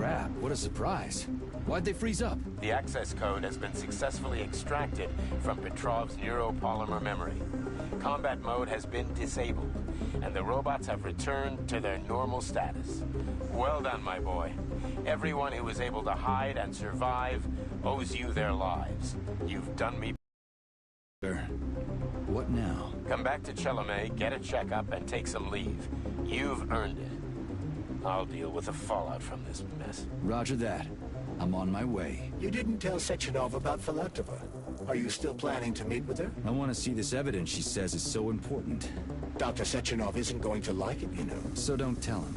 crap, what a surprise. Why'd they freeze up? The access code has been successfully extracted from Petrov's neuropolymer memory. Combat mode has been disabled, and the robots have returned to their normal status. Well done, my boy. Everyone who was able to hide and survive owes you their lives. You've done me. What now? Come back to Chelome, get a checkup, and take some leave. You've earned it. I'll deal with the fallout from this mess. Roger that. I'm on my way. You didn't tell Sechenov about Filatova. Are you still planning to meet with her? I want to see this evidence she says is so important. Dr. Sechenov isn't going to like it, you know. So don't tell him.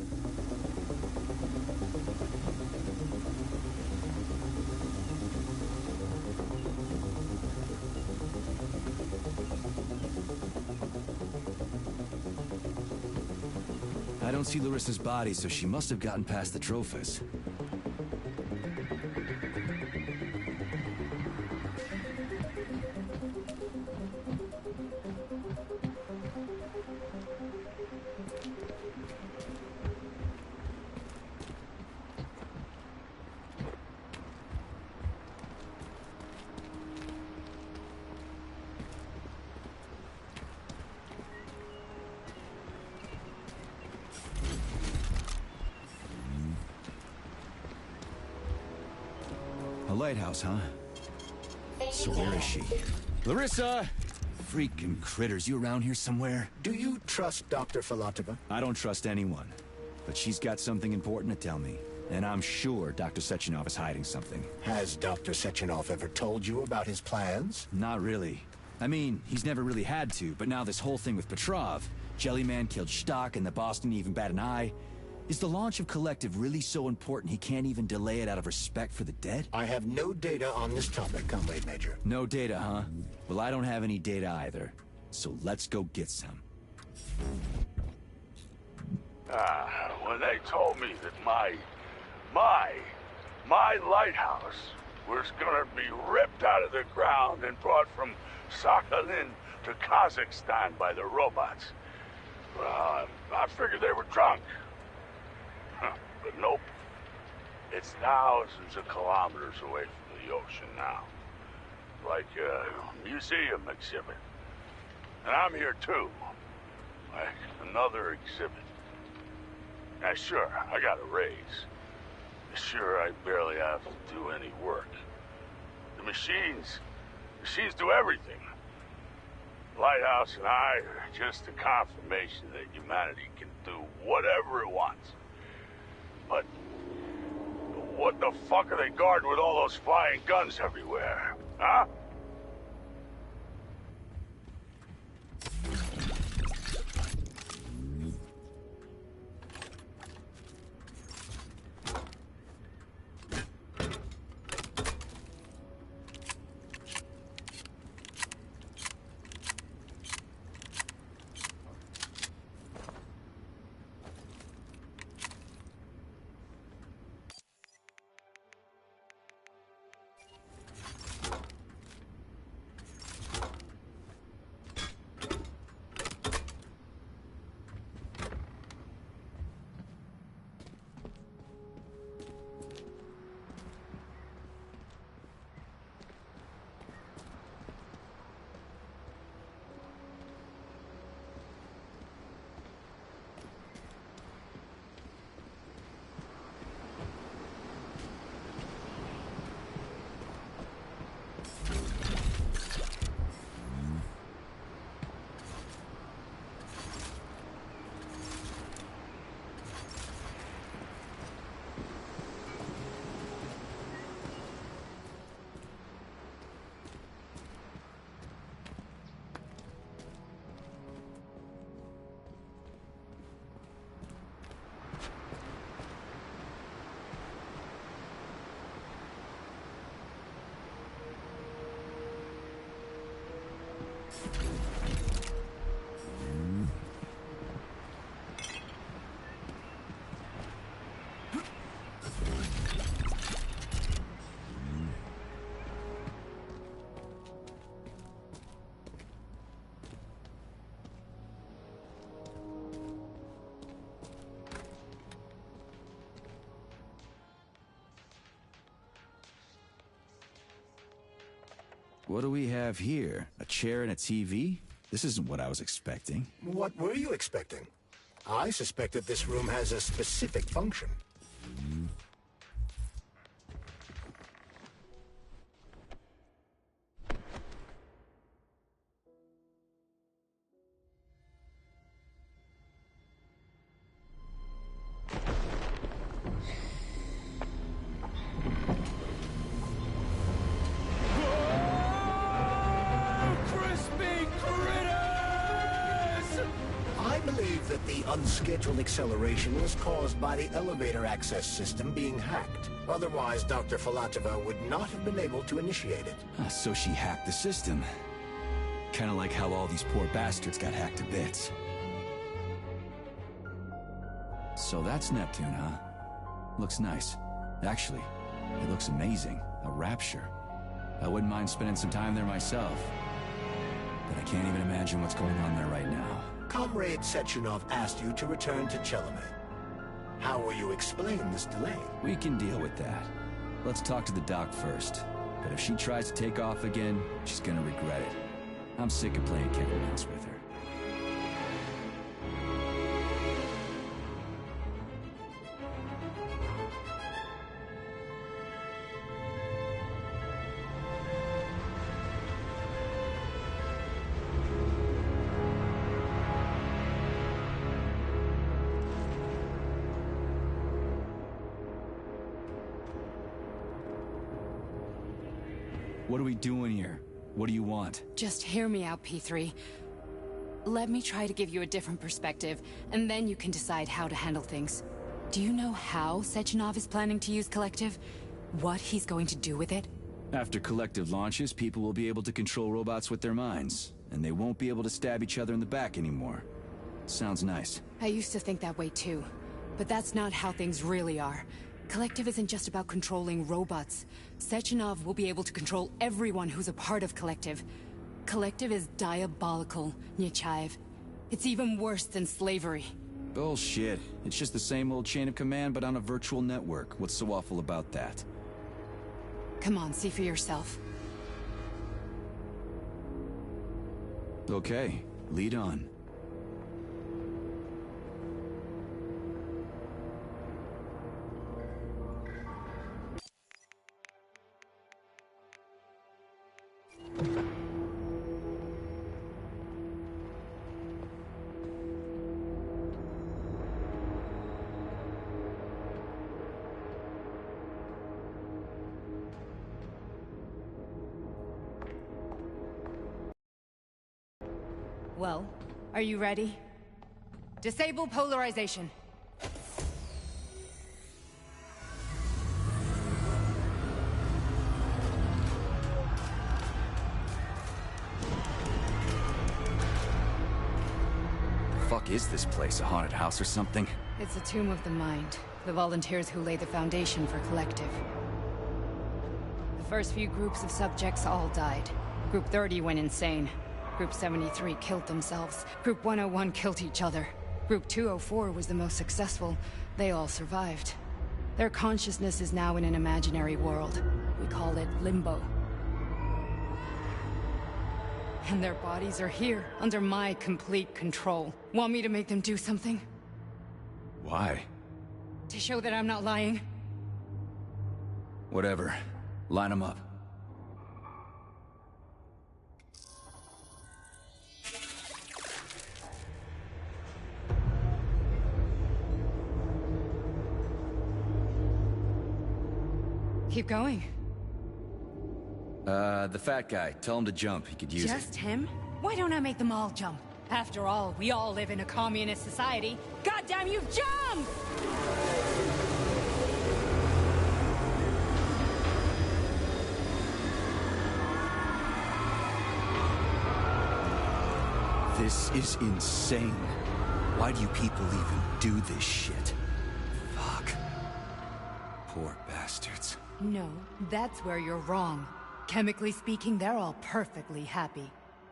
I don't see Larissa's body, so she must have gotten past the Trophus. A lighthouse, huh? So where is she? Larissa! Freaking critters, you around here somewhere? Do you trust Dr. Filatova? I don't trust anyone. But she's got something important to tell me. And I'm sure Dr. Sechenov is hiding something. Has Dr. Sechenov ever told you about his plans? Not really. I mean, he's never really had to, but now this whole thing with Petrov, Jellyman killed Stock and the boss didn't even bat an eye. Is the launch of Collective really so important he can't even delay it out of respect for the dead? I have no data on this topic, Comrade Major. No data, huh? Well, I don't have any data either. So let's go get some. When they told me that my lighthouse was gonna be ripped out of the ground and brought from Sakhalin to Kazakhstan by the robots, well, I figured they were drunk. But nope. It's thousands of kilometers away from the ocean now. Like a museum exhibit. And I'm here too. Like another exhibit. Now sure, I got a raise. Sure, I barely have to do any work. The machines do everything. Lighthouse and I are just a confirmation that humanity can do whatever it wants. But what the fuck are they guarding with all those flying guns everywhere, huh? What do we have here? A chair and a TV? This isn't what I was expecting. What were you expecting? I suspected this room has a specific function. Unscheduled acceleration was caused by the elevator access system being hacked. Otherwise, Dr. Filatova would not have been able to initiate it. So she hacked the system. Kinda like how all these poor bastards got hacked to bits. So that's Neptune, huh? Looks nice. Actually, it looks amazing. A rapture. I wouldn't mind spending some time there myself. But I can't even imagine what's going on there right now. Comrade Sechenov asked you to return to Chelamet. How will you explain this delay? We can deal with that. Let's talk to the doc first. But if she tries to take off again, she's gonna regret it. I'm sick of playing cat and mouse with her. What are we doing here? What do you want? Just hear me out, P3. Let me try to give you a different perspective, and then you can decide how to handle things. Do you know how Sechenov is planning to use Collective? What he's going to do with it? After Collective launches, people will be able to control robots with their minds, and they won't be able to stab each other in the back anymore. Sounds nice. I used to think that way too, but that's not how things really are. Collective isn't just about controlling robots. Sechenov will be able to control everyone who's a part of Collective. Collective is diabolical, Nechayev. It's even worse than slavery. Bullshit. It's just the same old chain of command, but on a virtual network. What's so awful about that? Come on, see for yourself. Okay, lead on. Well, are you ready? Disable polarization. Fuck is this place? A haunted house or something? It's a tomb of the mind. The volunteers who lay the foundation for Collective. The first few groups of subjects all died. Group 30 went insane. Group 73 killed themselves. Group 101 killed each other. Group 204 was the most successful. They all survived. Their consciousness is now in an imaginary world. We call it Limbo. And their bodies are here, under my complete control. Want me to make them do something? Why? To show that I'm not lying? Whatever. Line them up. Keep going. The fat guy. Tell him to jump. He could use it. Just him? Why don't I make them all jump? After all, we all live in a communist society. Goddamn you, jump! This is insane. Why do you people even do this shit? Fuck. Poor bastards. No, that's where you're wrong. Chemically speaking, they're all perfectly happy.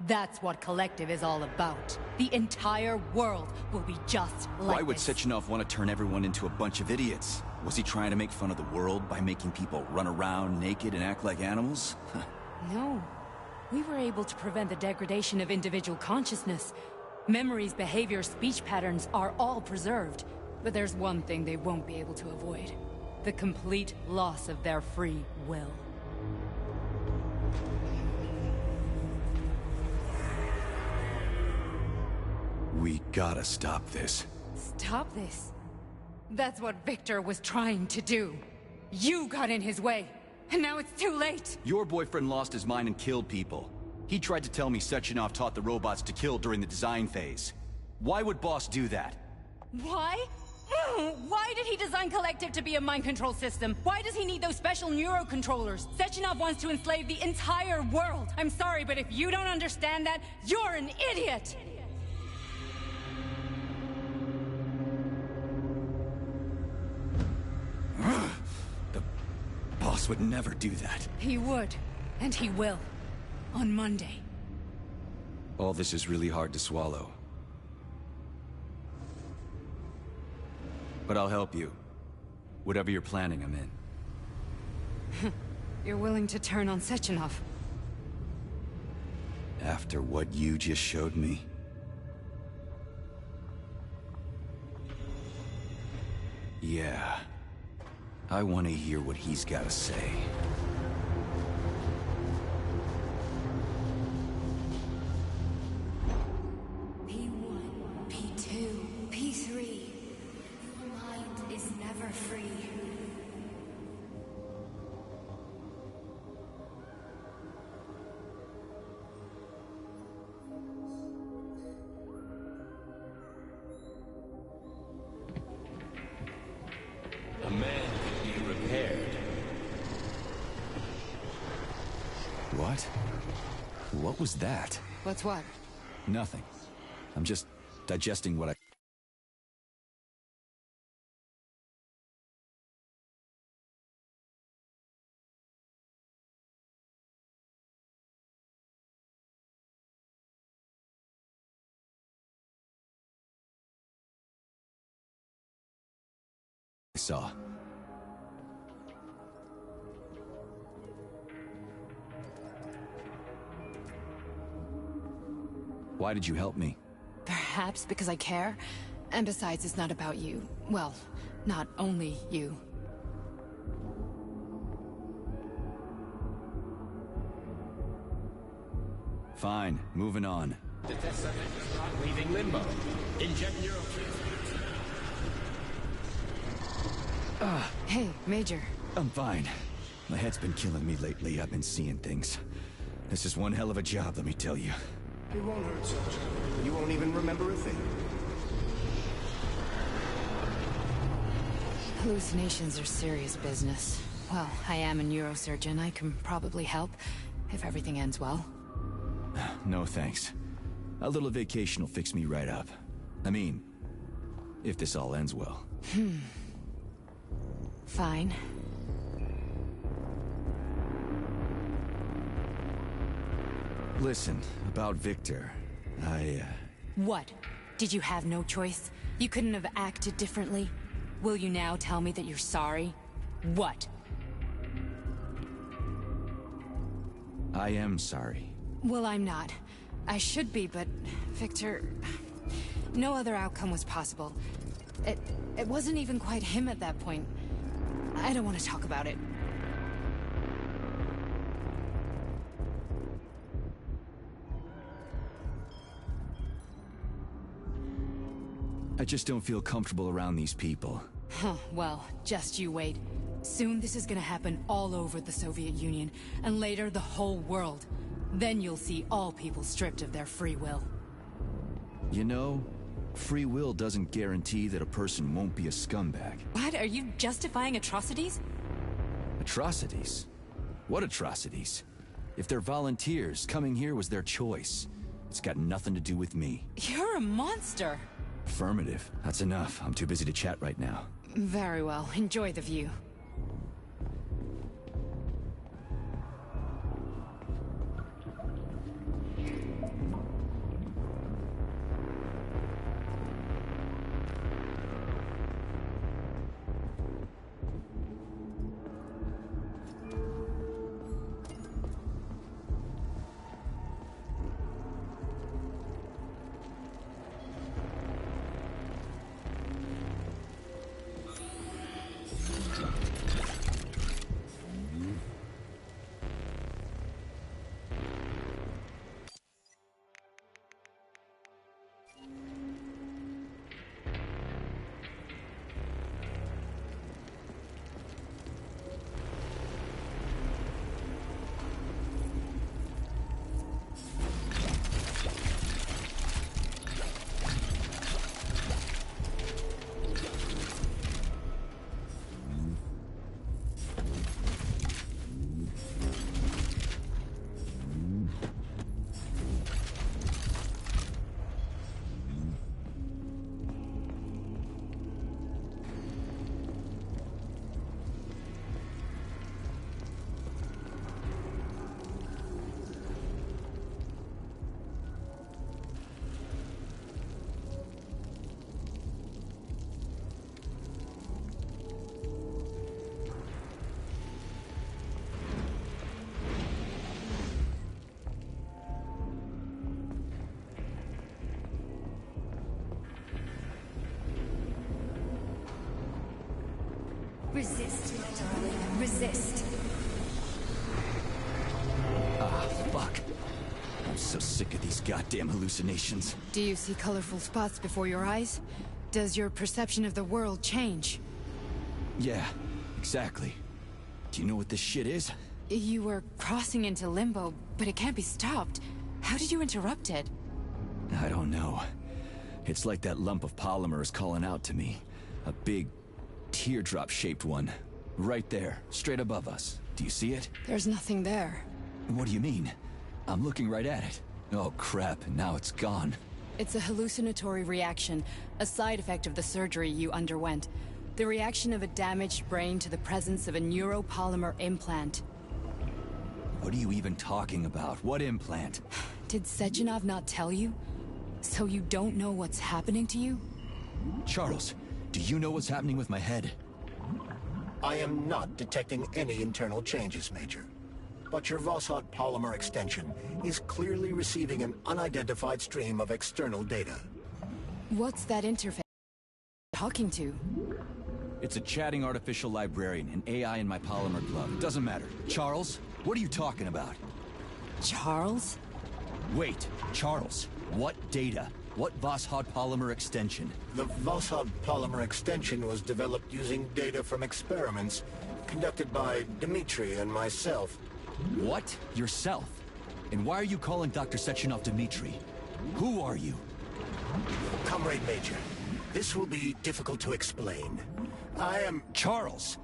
That's what Collective is all about. The entire world will be just like Why would this. Sechenov want to turn everyone into a bunch of idiots? Was he trying to make fun of the world by making people run around naked and act like animals? No. We were able to prevent the degradation of individual consciousness. Memories, behavior, speech patterns are all preserved. But there's one thing they won't be able to avoid. The complete loss of their free will. We gotta stop this. Stop this? That's what Victor was trying to do. You got in his way, and now it's too late! Your boyfriend lost his mind and killed people. He tried to tell me Sechenov taught the robots to kill during the design phase. Why would Boss do that? Why? Why did he design Collective to be a mind control system? Why does he need those special neurocontrollers? Sechenov wants to enslave the entire world! I'm sorry, but if you don't understand that, you're an idiot! The Boss would never do that. He would, and he will. On Monday. All this is really hard to swallow. But I'll help you. Whatever you're planning, I'm in. You're willing to turn on Sechenov? After what you just showed me? Yeah. I want to hear what he's got to say. P1, P2, P3. Your mind is never free. A man can be repaired. What? What was that? What's what? Nothing. I'm just digesting what I... saw. Why did you help me? Perhaps because I care? And besides, it's not about you. Well, not only you. Fine, moving on. The test subject is not leaving limbo. Inject neural. Hey, Major. I'm fine. My head's been killing me lately. I've been seeing things. This is one hell of a job, let me tell you. It won't hurt, Sergeant. You won't even remember a thing. Hallucinations are serious business. Well, I am a neurosurgeon. I can probably help, if everything ends well. No thanks. A little vacation will fix me right up. I mean, if this all ends well. Fine. Listen, about Victor, What? Did you have no choice? You couldn't have acted differently? Will you now tell me that you're sorry? What? I am sorry. Well, I'm not. I should be, but... Victor... No other outcome was possible. It wasn't even quite him at that point. I don't want to talk about it. I just don't feel comfortable around these people. Huh, well, just you wait. Soon this is gonna happen all over the Soviet Union, and later the whole world. Then you'll see all people stripped of their free will. You know, free will doesn't guarantee that a person won't be a scumbag. What? Are you justifying atrocities? Atrocities? What atrocities? If they're volunteers, coming here was their choice. It's got nothing to do with me. You're a monster! Affirmative. That's enough. I'm too busy to chat right now. Very well. Enjoy the view. Resist, my darling. Resist. Ah, fuck. I'm so sick of these goddamn hallucinations. Do you see colorful spots before your eyes? Does your perception of the world change? Yeah, exactly. Do you know what this shit is? You were crossing into limbo, but it can't be stopped. How did you interrupt it? I don't know. It's like that lump of polymer is calling out to me. A big, teardrop-shaped one. Right there, straight above us. Do you see it? There's nothing there. What do you mean? I'm looking right at it. Oh crap, now it's gone. It's a hallucinatory reaction, a side effect of the surgery you underwent. The reaction of a damaged brain to the presence of a neuropolymer implant. What are you even talking about? What implant? Did Sechenov not tell you? So you don't know what's happening to you? Charles, do you know what's happening with my head? I am not detecting any internal changes, Major. But your Vossot polymer extension is clearly receiving an unidentified stream of external data. What's that interface talking to? It's a chatting artificial librarian, an AI in my polymer glove. It doesn't matter. Charles, what are you talking about? Charles? Wait, Charles, what data? What Vossot polymer extension? The Vossot polymer extension was developed using data from experiments conducted by Dmitri and myself. What? Yourself? And why are you calling Dr. Sechenov Dmitri? Who are you? Comrade Major, this will be difficult to explain. I am... Charles!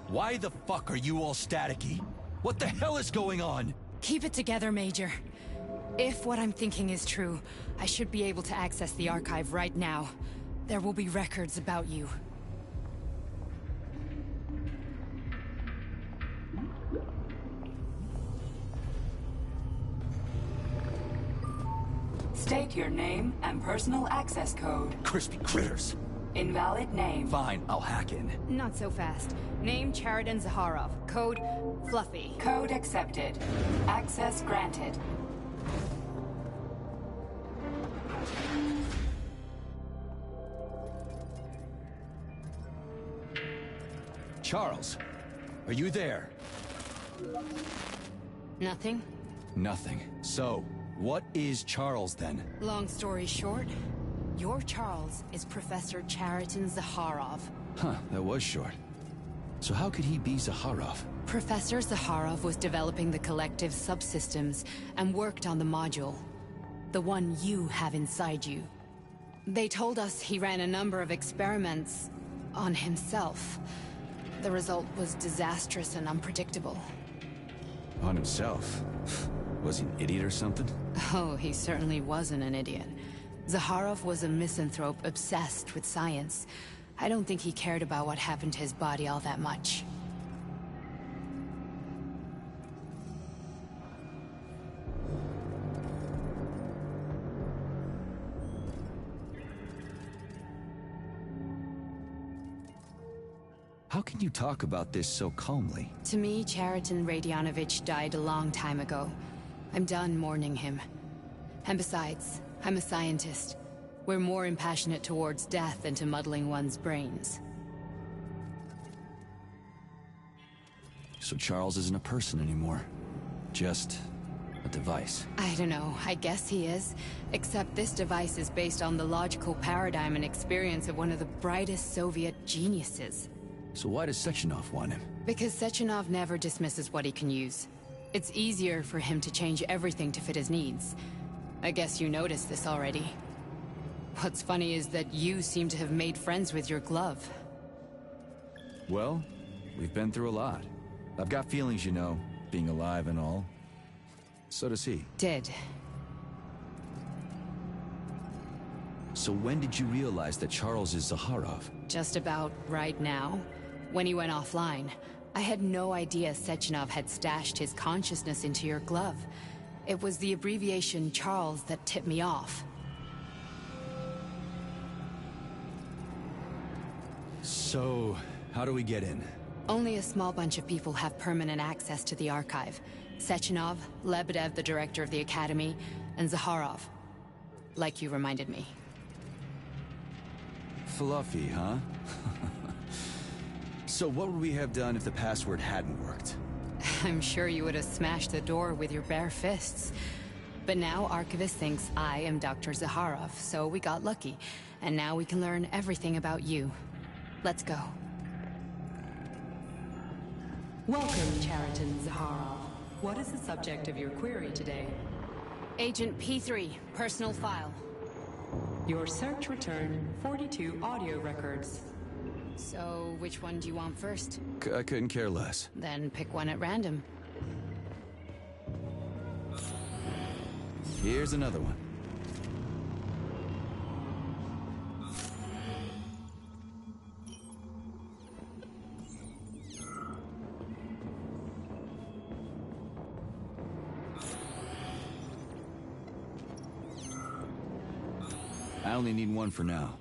Why the fuck are you all staticky? What the hell is going on? Keep it together, Major. If what I'm thinking is true, I should be able to access the archive right now. There will be records about you. State your name and personal access code. Crispy critters. Invalid name. Fine, I'll hack in. Not so fast. Name Chariton Zaharov. Code Fluffy. Code accepted. Access granted. Charles, are you there? Nothing? Nothing. So, what is Charles then? Long story short, your Charles is Professor Chariton Zaharov. Huh, that was short. So how could he be Zaharov? Professor Zaharov was developing the collective subsystems and worked on the module. The one you have inside you. They told us he ran a number of experiments on himself. The result was disastrous and unpredictable. On himself? Was he an idiot or something? Oh, he certainly wasn't an idiot. Zaharov was a misanthrope obsessed with science. I don't think he cared about what happened to his body all that much. How can you talk about this so calmly? To me, Chariton Radionovich died a long time ago. I'm done mourning him. And besides, I'm a scientist. We're more impassionate towards death than to muddling one's brains. So Charles isn't a person anymore. Just a device. I don't know, I guess he is. Except this device is based on the logical paradigm and experience of one of the brightest Soviet geniuses. So why does Sechenov want him? Because Sechenov never dismisses what he can use. It's easier for him to change everything to fit his needs. I guess you noticed this already. What's funny is that you seem to have made friends with your glove. Well, we've been through a lot. I've got feelings, you know, being alive and all. So does he. Did. So when did you realize that Charles is Zaharov? Just about right now. When he went offline. I had no idea Sechenov had stashed his consciousness into your glove. It was the abbreviation Charles that tipped me off. So, how do we get in? Only a small bunch of people have permanent access to the archive. Sechenov, Lebedev, the director of the Academy, and Zaharov. Like you reminded me. So what would we have done if the password hadn't worked? I'm sure you would have smashed the door with your bare fists. But now Archivist thinks I am Dr. Zaharov, so we got lucky. And now we can learn everything about you. Let's go. Welcome, Chariton Zaharov. What is the subject of your query today? Agent P3, personal file. Your search returned 42 audio records. So, which one do you want first? I couldn't care less. Then pick one at random. Here's another one. I only need one for now.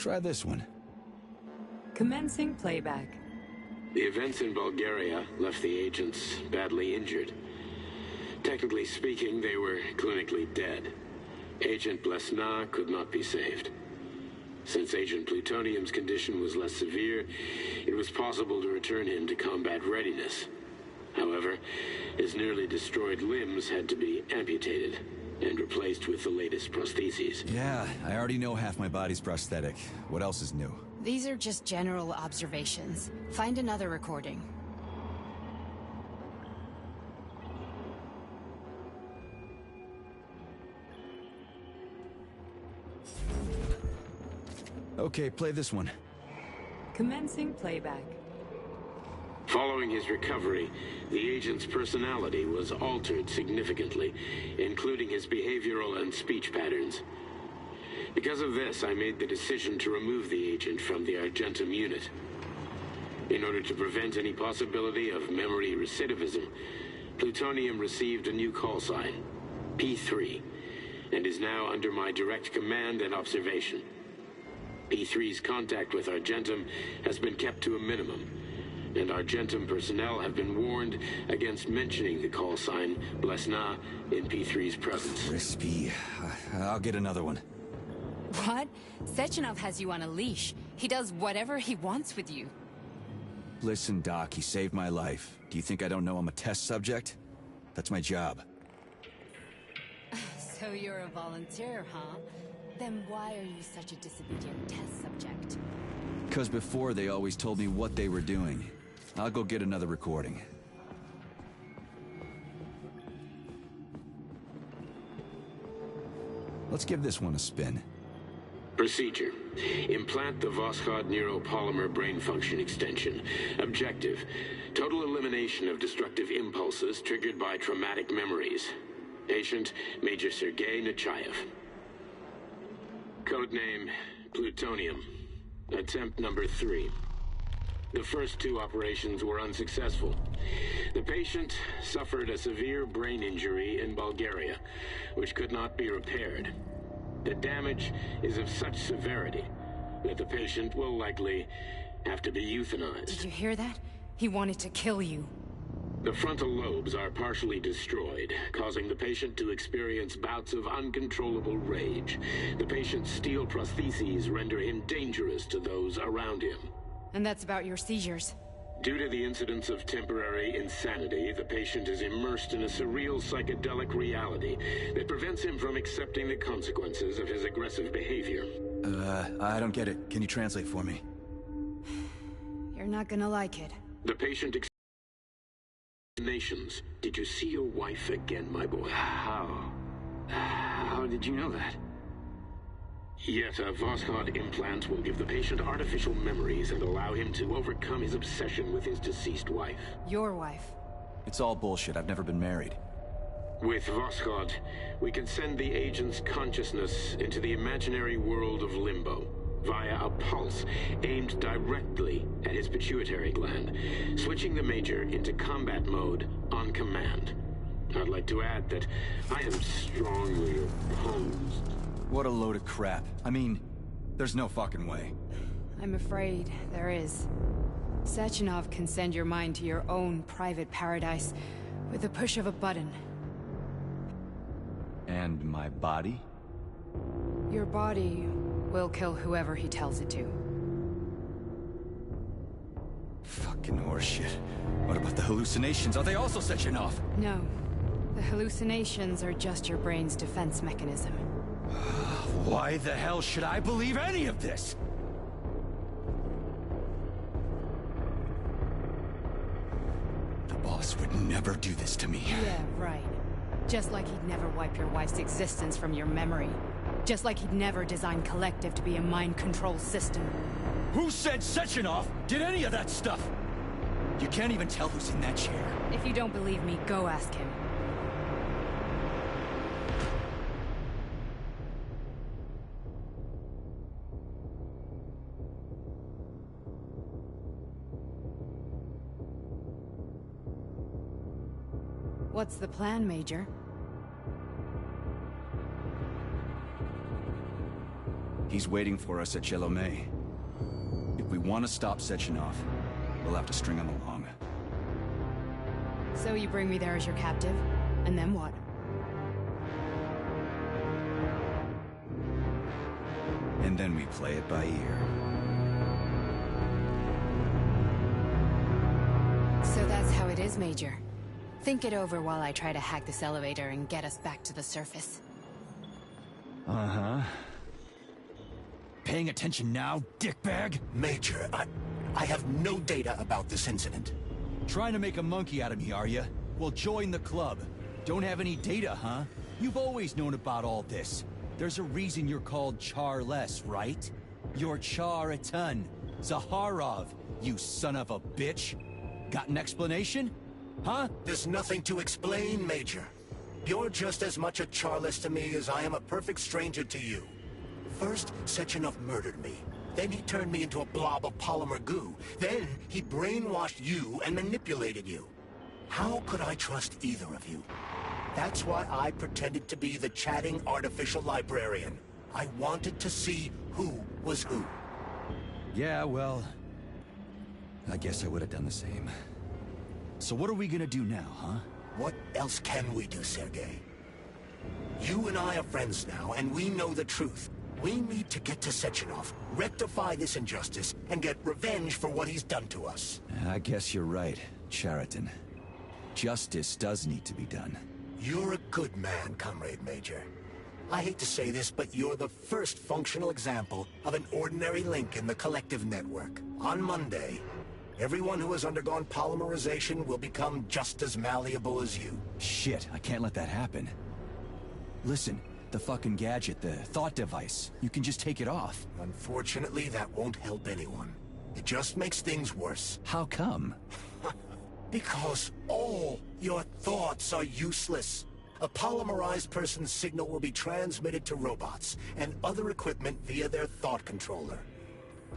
Try this one. Commencing playback. The events in Bulgaria left the agents badly injured. Technically speaking, they were clinically dead. Agent Blesna could not be saved. Since Agent Plutonium's condition was less severe, it was possible to return him to combat readiness. However, his nearly destroyed limbs had to be amputated and replaced with the latest prostheses. Yeah, I already know half my body's prosthetic. What else is new? These are just general observations. Find another recording. Okay, play this one. Commencing playback. Following his recovery, the agent's personality was altered significantly, including his behavioral and speech patterns. Because of this, I made the decision to remove the agent from the Argentum unit. In order to prevent any possibility of memory recidivism, Plutonium received a new call sign, P3, and is now under my direct command and observation. P3's contact with Argentum has been kept to a minimum, and Argentum personnel have been warned against mentioning the call sign Blesna in P3's presence. Crispy. I'll get another one. What? Sechenov has you on a leash. He does whatever he wants with you. Listen, Doc, he saved my life. Do you think I don't know I'm a test subject? That's my job. So you're a volunteer, huh? Then why are you such a disobedient test subject? Because before they always told me what they were doing. I'll go get another recording. Let's give this one a spin. Procedure. Implant the Voskhod neuropolymer brain function extension. Objective. Total elimination of destructive impulses triggered by traumatic memories. Patient, Major Sergei Nechayev. Codename, Plutonium. Attempt number 3. The first 2 operations were unsuccessful. The patient suffered a severe brain injury in Bulgaria, which could not be repaired. The damage is of such severity that the patient will likely have to be euthanized. Did you hear that? He wanted to kill you. The frontal lobes are partially destroyed, causing the patient to experience bouts of uncontrollable rage. The patient's steel prostheses render him dangerous to those around him. And that's about your seizures. Due to the incidence of temporary insanity, the patient is immersed in a surreal psychedelic reality that prevents him from accepting the consequences of his aggressive behavior. I don't get it. Can you translate for me? You're not gonna like it. The patient nations. Did you see your wife again, my boy? How did you know that? Yet a Voskhod implant will give the patient artificial memories and allow him to overcome his obsession with his deceased wife. Your wife. It's all bullshit. I've never been married. With Voskhod, we can send the agent's consciousness into the imaginary world of limbo via a pulse aimed directly at his pituitary gland, switching the Major into combat mode on command. I'd like to add that I am strongly opposed. What a load of crap. I mean, there's no fucking way. I'm afraid there is. Sechenov can send your mind to your own private paradise with the push of a button. And my body? Your body will kill whoever he tells it to. Fucking horseshit. What about the hallucinations? Are they also Sechenov? No. The hallucinations are just your brain's defense mechanism. Why the hell should I believe any of this? The boss would never do this to me. Yeah, right. Just like he'd never wipe your wife's existence from your memory. Just like he'd never design Collective to be a mind control system. Who said Sechenov did any of that stuff? You can't even tell who's in that chair. If you don't believe me, go ask him. What's the plan, Major? He's waiting for us at Jelomé. If we want to stop Sechenov, we'll have to string him along. So you bring me there as your captive, and then what? And then we play it by ear. So that's how it is, Major. Think it over while I try to hack this elevator and get us back to the surface. Uh-huh. Paying attention now, dickbag? Major, I have no data about this incident. Trying to make a monkey out of me, are you? Well, join the club. Don't have any data, huh? You've always known about all this. There's a reason you're called Charless, right? You're Char a ton. Zaharov, you son of a bitch. Got an explanation? Huh? There's nothing to explain, Major. You're just as much a Charless to me as I am a perfect stranger to you. First, Sechenov murdered me. Then he turned me into a blob of polymer goo. Then he brainwashed you and manipulated you. How could I trust either of you? That's why I pretended to be the chatting artificial librarian. I wanted to see who was who. Yeah, well, I guess I would have done the same. So what are we gonna do now, huh? What else can we do, Sergei? You and I are friends now, and we know the truth. We need to get to Sechenov, rectify this injustice, and get revenge for what he's done to us. I guess you're right, Chariton. Justice does need to be done. You're a good man, Comrade Major. I hate to say this, but you're the first functional example of an ordinary link in the Collective network. On Monday, everyone who has undergone polymerization will become just as malleable as you. Shit, I can't let that happen. Listen, The fucking gadget, the thought device. You can just take it off. Unfortunately, that won't help anyone. It just makes things worse. How come? Because all your thoughts are useless. A polymerized person's signal will be transmitted to robots and other equipment via their thought controller.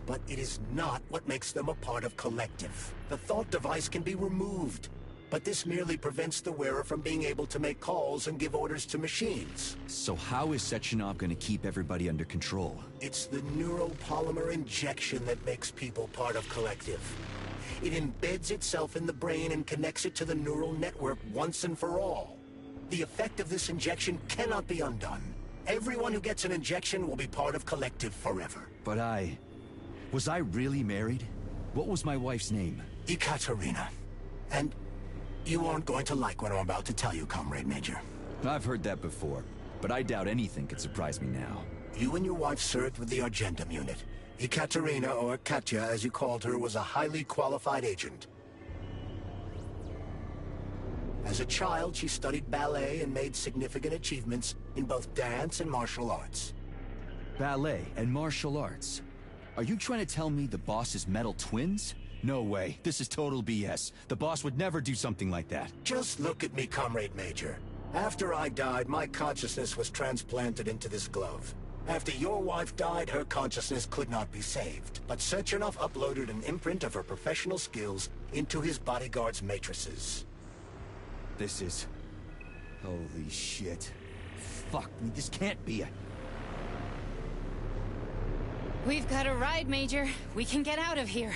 But it is not what makes them a part of Collective. The thought device can be removed, but this merely prevents the wearer from being able to make calls and give orders to machines. So how is Sechenov gonna keep everybody under control? It's the neuropolymer injection that makes people part of Collective. It embeds itself in the brain and connects it to the neural network once and for all. The effect of this injection cannot be undone. Everyone who gets an injection will be part of Collective forever. But was I really married? What was my wife's name? Ekaterina. And you aren't going to like what I'm about to tell you, Comrade Major. I've heard that before, but I doubt anything could surprise me now. You and your wife served with the Argentum unit. Ekaterina, or Katya as you called her, was a highly qualified agent. As a child, she studied ballet and made significant achievements in both dance and martial arts. Ballet and martial arts? Are you trying to tell me the boss is metal twins? No way. This is total BS. The boss would never do something like that. Just look at me, Comrade Major. After I died, my consciousness was transplanted into this glove. After your wife died, her consciousness could not be saved. But Sechenov uploaded an imprint of her professional skills into his bodyguard's matrices. This is... holy shit. Fuck me, this can't be a... We've got a ride, Major. We can get out of here.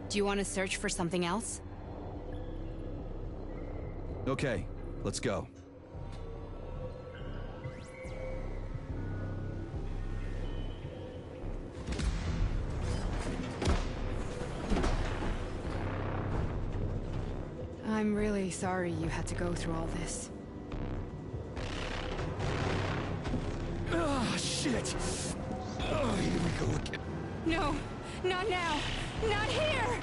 Do you want to search for something else? Okay, let's go. I'm really sorry you had to go through all this. Ugh, shit! Shit! Oh, here we go again. No, not now! Not here!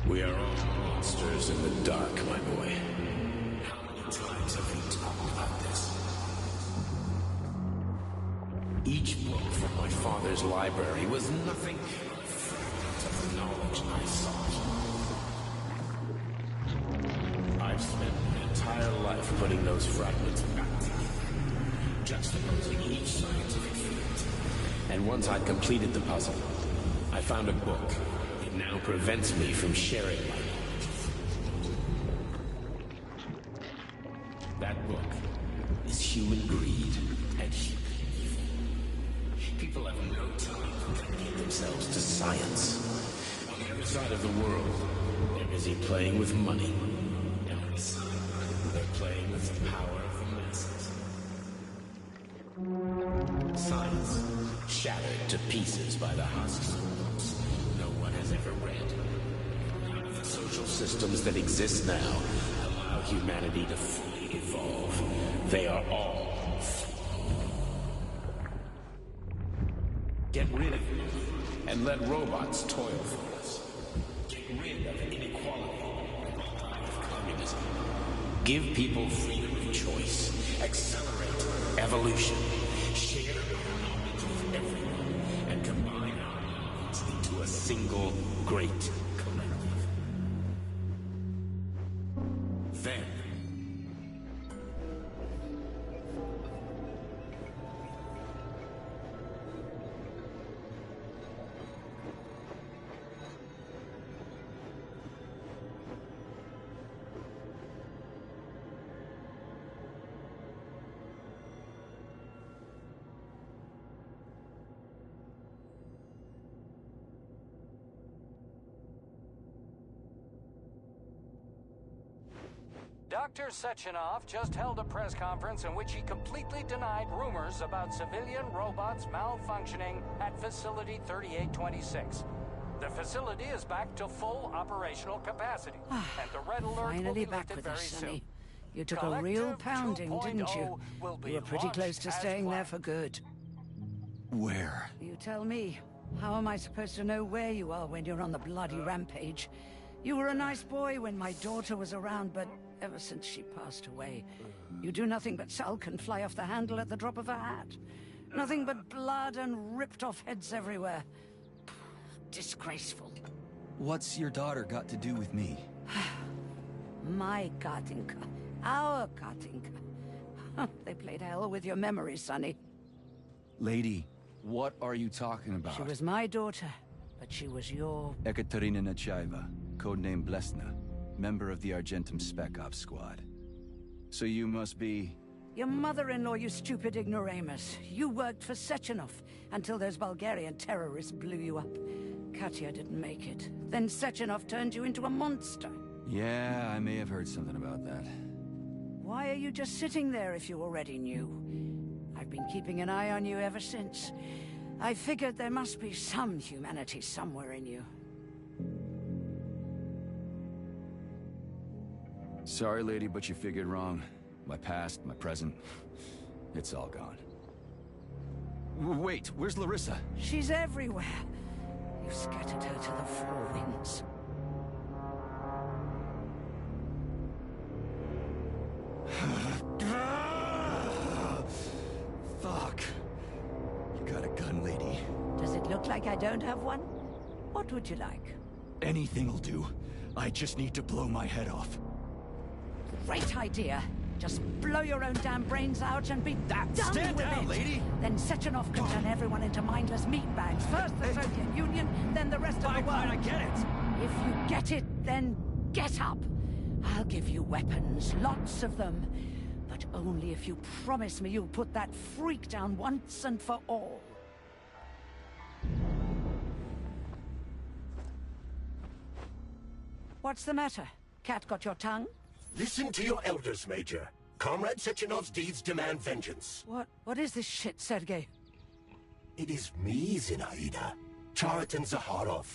We are all monsters in the dark, my boy. How many times have we talked about this? Each book from my father's library was nothing but a fragment of the knowledge I sought. I've spent my entire life putting those fragments back together, juxtaposing each scientific fact. And once I'd completed the puzzle, I found a book. Now prevents me from sharing my knowledge. That book is human greed and human evil. People have no time to dedicate themselves to science. On the other side of the world, they're busy playing with money. And on the side, they're playing with the power of the masses. Science shattered to pieces by the husks of books no one has ever read. None of the social systems that exist now allow humanity to fully evolve. They are all flawed. Get rid of them and let robots toil for us. Get rid of inequality and the lie of communism. Give people freedom of choice. Accelerate evolution. Share our knowledge with everyone and combine our minds into a single great collective. Then, Dr. Sechenov just held a press conference in which he completely denied rumors about civilian robots malfunctioning at Facility 3826. The facility is back to full operational capacity, and the red alert will Finally be back lifted with very us, soon. Sonny. You took a real pounding, didn't you? You were pretty close to staying there for good. Where? You tell me. How am I supposed to know where you are when you're on the bloody rampage? You were a nice boy when my daughter was around, but ever since she passed away, you do nothing but sulk and fly off the handle at the drop of a hat. Nothing but blood and ripped off heads everywhere. Disgraceful. What's your daughter got to do with me? My Katinka. Our Katinka. They played hell with your memory, Sonny. Lady, what are you talking about? She was my daughter, but she was your... Ekaterina Nechaeva, codename Blesna, member of the Argentum Spec Ops squad. So you must be... Your mother-in-law, you stupid ignoramus. You worked for Sechenov until those Bulgarian terrorists blew you up. Katya didn't make it. Then Sechenov turned you into a monster. Yeah, I may have heard something about that. Why are you just sitting there if you already knew? I've been keeping an eye on you ever since. I figured there must be some humanity somewhere in you. Sorry, lady, but you figured wrong. My past, my present, it's all gone. Wait, where's Larissa? She's everywhere. You scattered her to the four winds. Fuck. You got a gun, lady? Does it look like I don't have one? What would you like? Anything'll do. I just need to blow my head off. Great idea. Just blow your own damn brains out and be done Stand with down, it. lady! Then Sechenov can turn everyone into mindless meatbags. First the Soviet Union, then the rest of the world. Fine, I get it. If you get it, then get up. I'll give you weapons, lots of them. But only if you promise me you'll put that freak down once and for all. What's the matter? Cat got your tongue? Listen to your elders, Major. Comrade Sechenov's deeds demand vengeance. What is this shit, Sergei? It is me, Zinaida. Chariton Zaharov.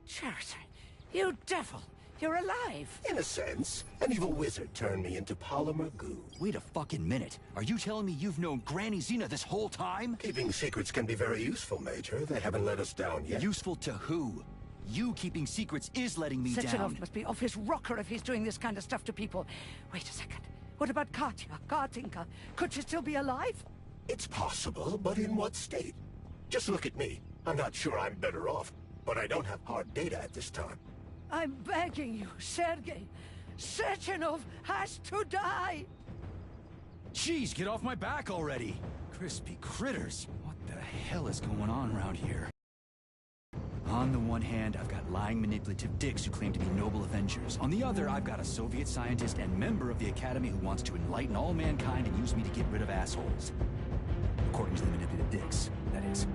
Chariton, you devil! You're alive! In a sense, an evil wizard turned me into polymer goo. Wait a fucking minute. Are you telling me you've known Granny Xena this whole time? Keeping secrets can be very useful, Major. They haven't let us down yet. Useful to who? You keeping secrets is letting me down. Sechenov must be off his rocker if he's doing this kind of stuff to people. Wait a second. What about Katya, Kartinka? Could she still be alive? It's possible, but in what state? Just look at me. I'm not sure I'm better off, but I don't have hard data at this time. I'm begging you, Sergei. Sechenov has to die! Jeez, get off my back already! Crispy critters. What the hell is going on around here? On the one hand, I've got lying, manipulative dicks who claim to be noble avengers. On the other, I've got a Soviet scientist and member of the Academy who wants to enlighten all mankind and use me to get rid of assholes. According to the manipulative dicks, that is.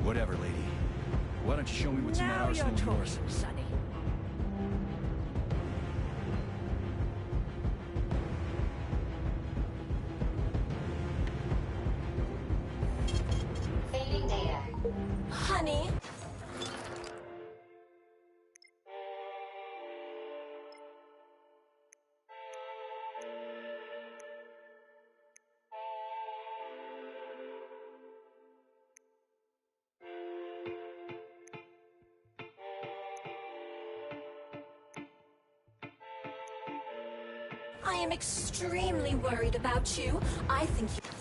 Whatever, lady. Why don't you show me what's in that Now you're arsenal of yours? talking, Sonny. Failing data. Honey? I am extremely worried about you. I think you...